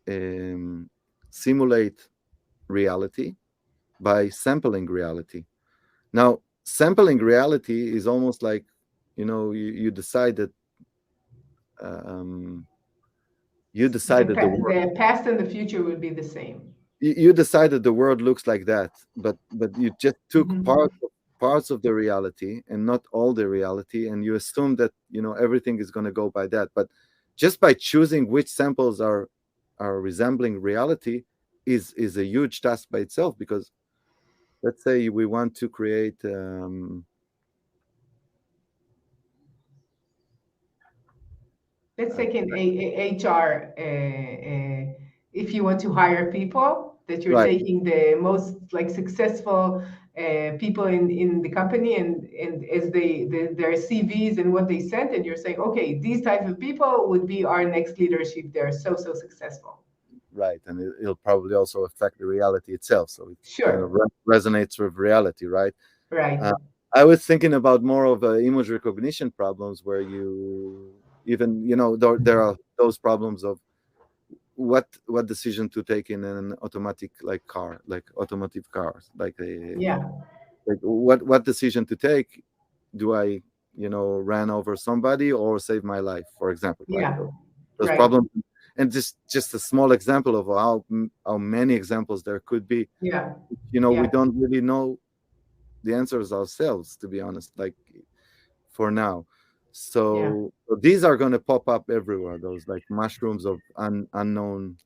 um, simulate reality by sampling reality. Now, sampling reality is almost like, you decide that um, you decided the world. The past and the future would be the same. You decided the world looks like that, but you just took Mhm. parts of the reality and not all the reality, and you assume that everything is going to go by that. But just by choosing which samples are resembling reality is a huge task by itself. Because let's say we want to create Let's take in HR. If you want to hire people, that you're right, taking the most like successful people in the company, and as their CVs and what they sent, and you're saying, okay, these type of people would be our next leadership. They're so successful. right, and it'll probably also affect the reality itself, so it kind of Sure, resonates with reality, right? right. Uh, I was thinking about more of image recognition problems where you even there are those problems of what decision to take in an automatic like car, like automotive cars, like Yeah, like what decision to take do I, ran over somebody or save my life, for example, right? Yeah. Those Right. problems, and just a small example of how many examples there could be. Yeah. We Yeah. don't really know the answers ourselves, to be honest, like for now. Yeah. So these are going to pop up everywhere, those like mushrooms of unknown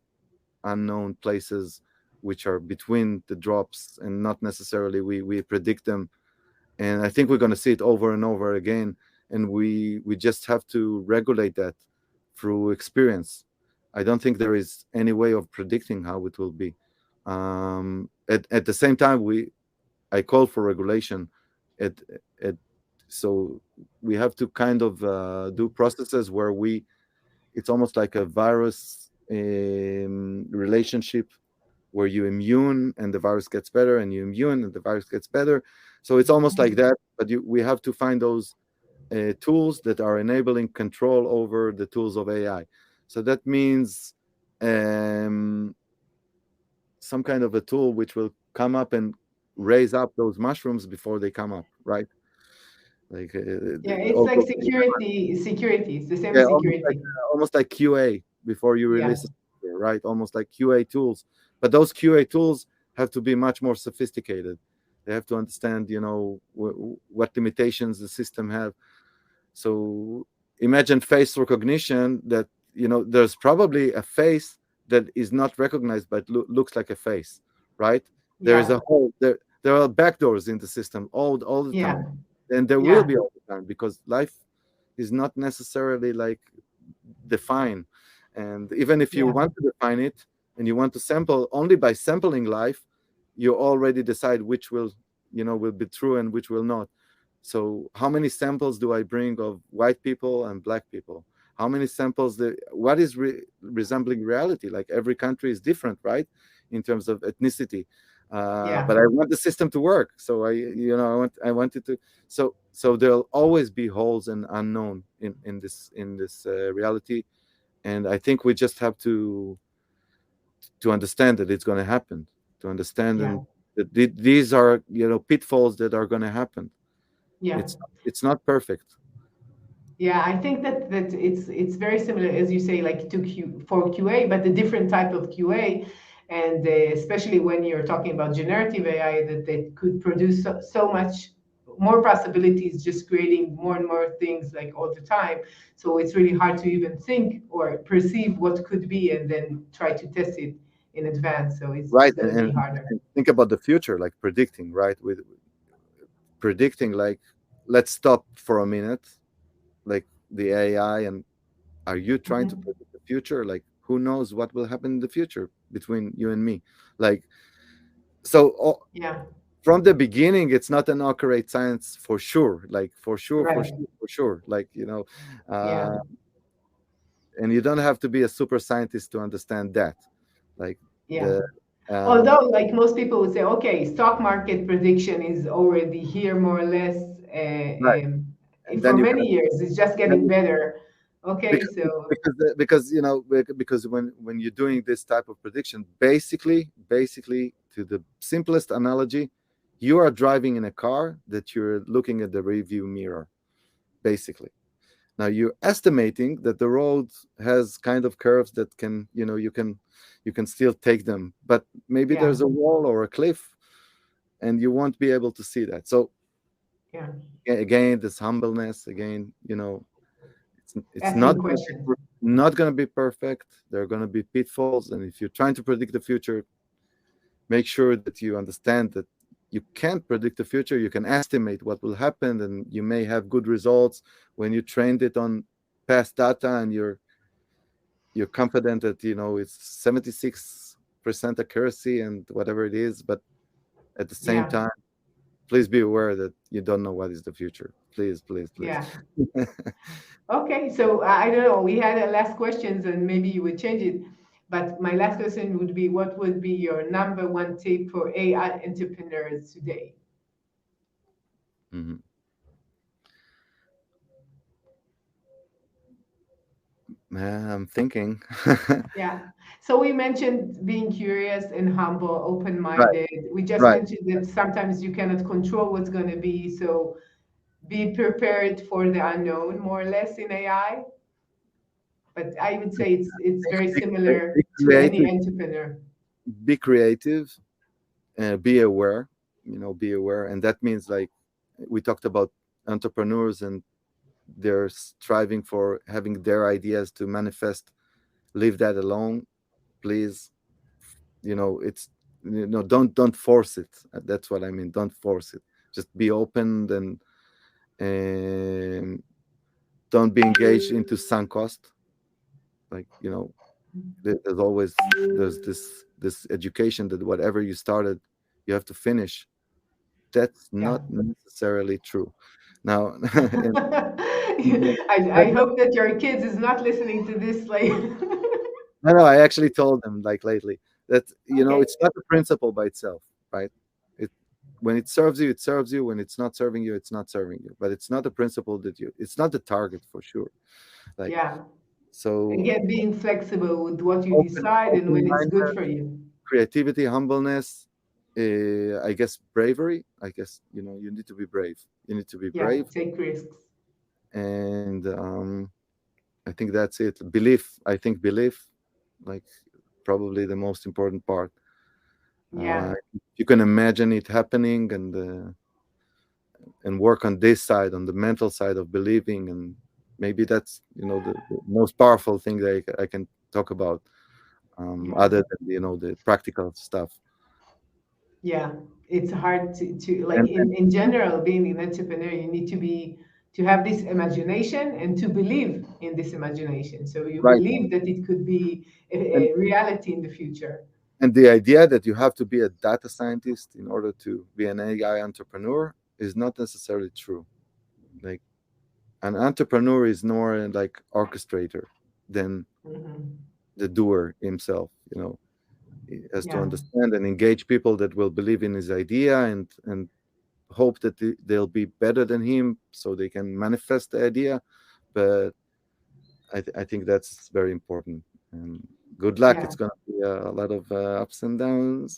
places, which are between the drops, and not necessarily we predict them. And I think we're going to see it over and over again, and we just have to regulate that through experience. I don't think there is any way of predicting how it will be. At the same time, I call for regulation. At at So we have to kind of do processes where it's almost like a virus relationship, where you immune and the virus gets better, and you immune and the virus gets better. So it's almost like that, but we have to find those tools that are enabling control over the tools of AI. So that means um, some kind of a tool which will come up and raise up those mushrooms before they come up, right? Like Yeah. It's also, like security. Security. It's the same yeah, as security. almost like QA before you Yeah. release a software, right? Almost like QA tools, but those QA tools have to be much more sophisticated. They have to understand, what limitations the system have. So imagine face recognition, that there's probably a face that is not recognized but looks like a face, right? There is Yeah. a whole there are backdoors in the system all the Yeah. time, and there will Yeah. be all the time, because life is not necessarily like define. And even if you Yeah. want to define it, and you want to sample, only by sampling life, you already decide which will be true and which will not. So how many samples do I bring of white people and black people? How many samples? What is resembling reality? Like every country is different, right, in terms of ethnicity. Yeah. But I want the system to work, so I want it to. So there'll always be holes and unknown in this reality, and I think we just have to understand that it's going to happen, to understand, Yeah. and that these are pitfalls that are going to happen. Yeah. It's not perfect. Yeah, I think that it's very similar, as you say, like to for QA, but a different type of QA, and especially when you're talking about generative AI, that could produce so much more possibilities, just creating more and more things like all the time. So it's really hard to even think or perceive what could be, and then try to test it in advance. So it's Right, going to be harder. and think about the future, like predicting, right? With predicting, like, let's stop for a minute, like the AI, and are you trying to Hmm. predict the future? Like, who knows what will happen in the future between you and me? Like, so Yeah. from the beginning, it's not an accurate science, for sure. Like, for sure, for Right. sure, for sure. Like, Yeah. and you don't have to be a super scientist to understand that. Like Yeah. the Although, like most people would say, okay, stock market prediction is already here more or less. Right, and For then you many can years, it's just then getting better. Okay, because so because when you're doing this type of prediction, basically, to the simplest analogy, you are driving in a car that you're looking at the review mirror, basically. Now you're estimating that the road has kind of curves that can, you can still take them, but maybe yeah, there's a wall or a cliff, and you won't be able to see that. So yeah, again, this humbleness, again, it's asking not questions. not going to be perfect. There are going to be pitfalls, and if you're trying to predict the future, make sure that you understand that you can't predict the future. You can estimate what will happen, and you may have good results when you trained it on past data, and you're confident that it's 76% accuracy and whatever it is. But at the same Yeah, time, please be aware that you don't know what is the future. Please, please, please. yeah. Okay, so I don't know. We had a last questions, and maybe you would change it. But my last question would be, what would be your number one tip for AI entrepreneurs today? Mhm. I'm thinking. Yeah. So we mentioned being curious and humble, Right, open-minded. We just right. mentioned that sometimes you cannot control what's going to be. So be prepared for the unknown, more or less, in AI. But I would say it's very similar Be to any creative, entrepreneur. be creative, be aware. Be aware, and that means, like we talked about, entrepreneurs, and they're striving for having their ideas to manifest. Leave that alone, please. It's don't force it. That's what I mean. Don't force it. Just be open, and um, don't be engaged into sunk cost. Like, there's this education that whatever you started, you have to finish. That's Yeah. not necessarily true. Now, and I hope that your kids is not listening to this. Like, no, I actually told them, like, lately, that okay, it's not a principle by itself, right? It When it serves you, it serves you. When it's not serving you, it's not serving you. But it's not a principle it's not the target for sure. Like, yeah. so, Again, being flexible with what you open decide and open when it's good minded, for you. creativity, humbleness, I guess bravery. I guess you need to be brave. You need to be Yeah, brave, take risks. and I think that's it. Belief. I think belief, like, probably the most important part. Yeah, You can imagine it happening, and work on this side, on the mental side of believing, and maybe that's the most powerful thing that I can talk about, yeah, other than the practical stuff. yeah. It's hard to like And in general, being an entrepreneur, you need to have this imagination and to believe in this imagination. So you right, believe that it could be and a reality in the future. the idea that you have to be a data scientist in order to be an AI entrepreneur is not necessarily true. Like, an entrepreneur is more like orchestrator than Hmm. the doer himself. He has to Yeah, understand and engage people that will believe in his idea, and hope that they'll be better than him so they can manifest the idea. But I think that's very important. And good luck. yeah. It's going to be a lot of ups and downs.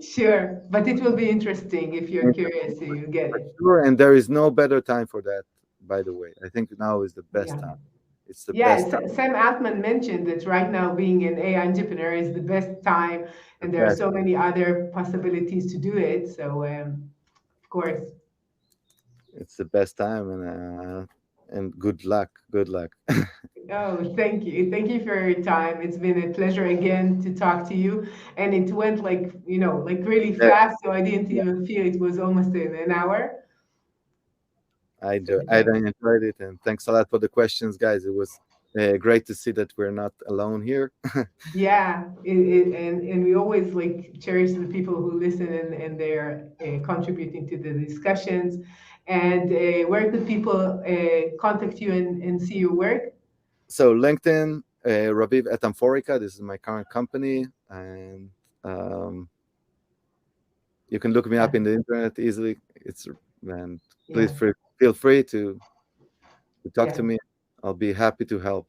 Sure, but it will be interesting if you're curious, you get For it. sure. And there is no better time for that, by the way. I think now is the best Yeah. time. It's the Yeah, best time. Sam Altman mentioned that right now being an AI entrepreneur is the best time, The and there are best. so many other possibilities to do it. So, of course, It's the best time, and good luck. Good luck. oh, thank you. Thank you for your time. It's been a pleasure again to talk to you. And it went like, like really Yeah, fast, so I didn't yeah. even feel it was almost an hour. So I thank enjoyed it, and thanks a lot for the questions, guys. It was great to see that we're not alone here. Yeah, and we always like cherish the people who listen and they're contributing to the discussions. And where could people contact you and see your work? So, LinkedIn, Raviv Yatom. This is my current company, and um, you can look me Yeah, up in the internet easily. And yeah, please feel free to talk yeah, to me. I'll be happy to help.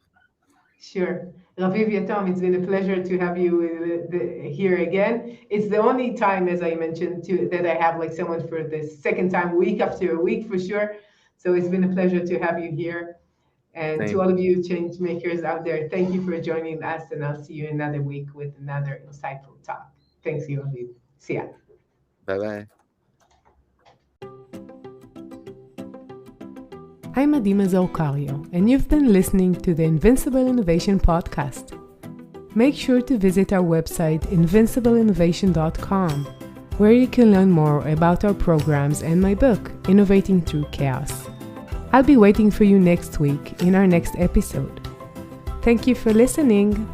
sure. Raviv Yatom, it's been a pleasure to have you here again. It's the only time, as I mentioned, that I have like someone for the second time, week after week for sure. So it's been a pleasure to have you here. And to Same. all of you change makers out there, thank you for joining us, and I'll see you another week with another insightful talk. Thanks, you, Aviv. See ya. Bye bye. I'm Mazor Kario, and you've been listening to the Invincible Innovation Podcast. Make sure to visit our website, invincibleinnovation.com, where you can learn more about our programs and my book, Innovating Through Chaos. I'll be waiting for you next week in our next episode. Thank you for listening.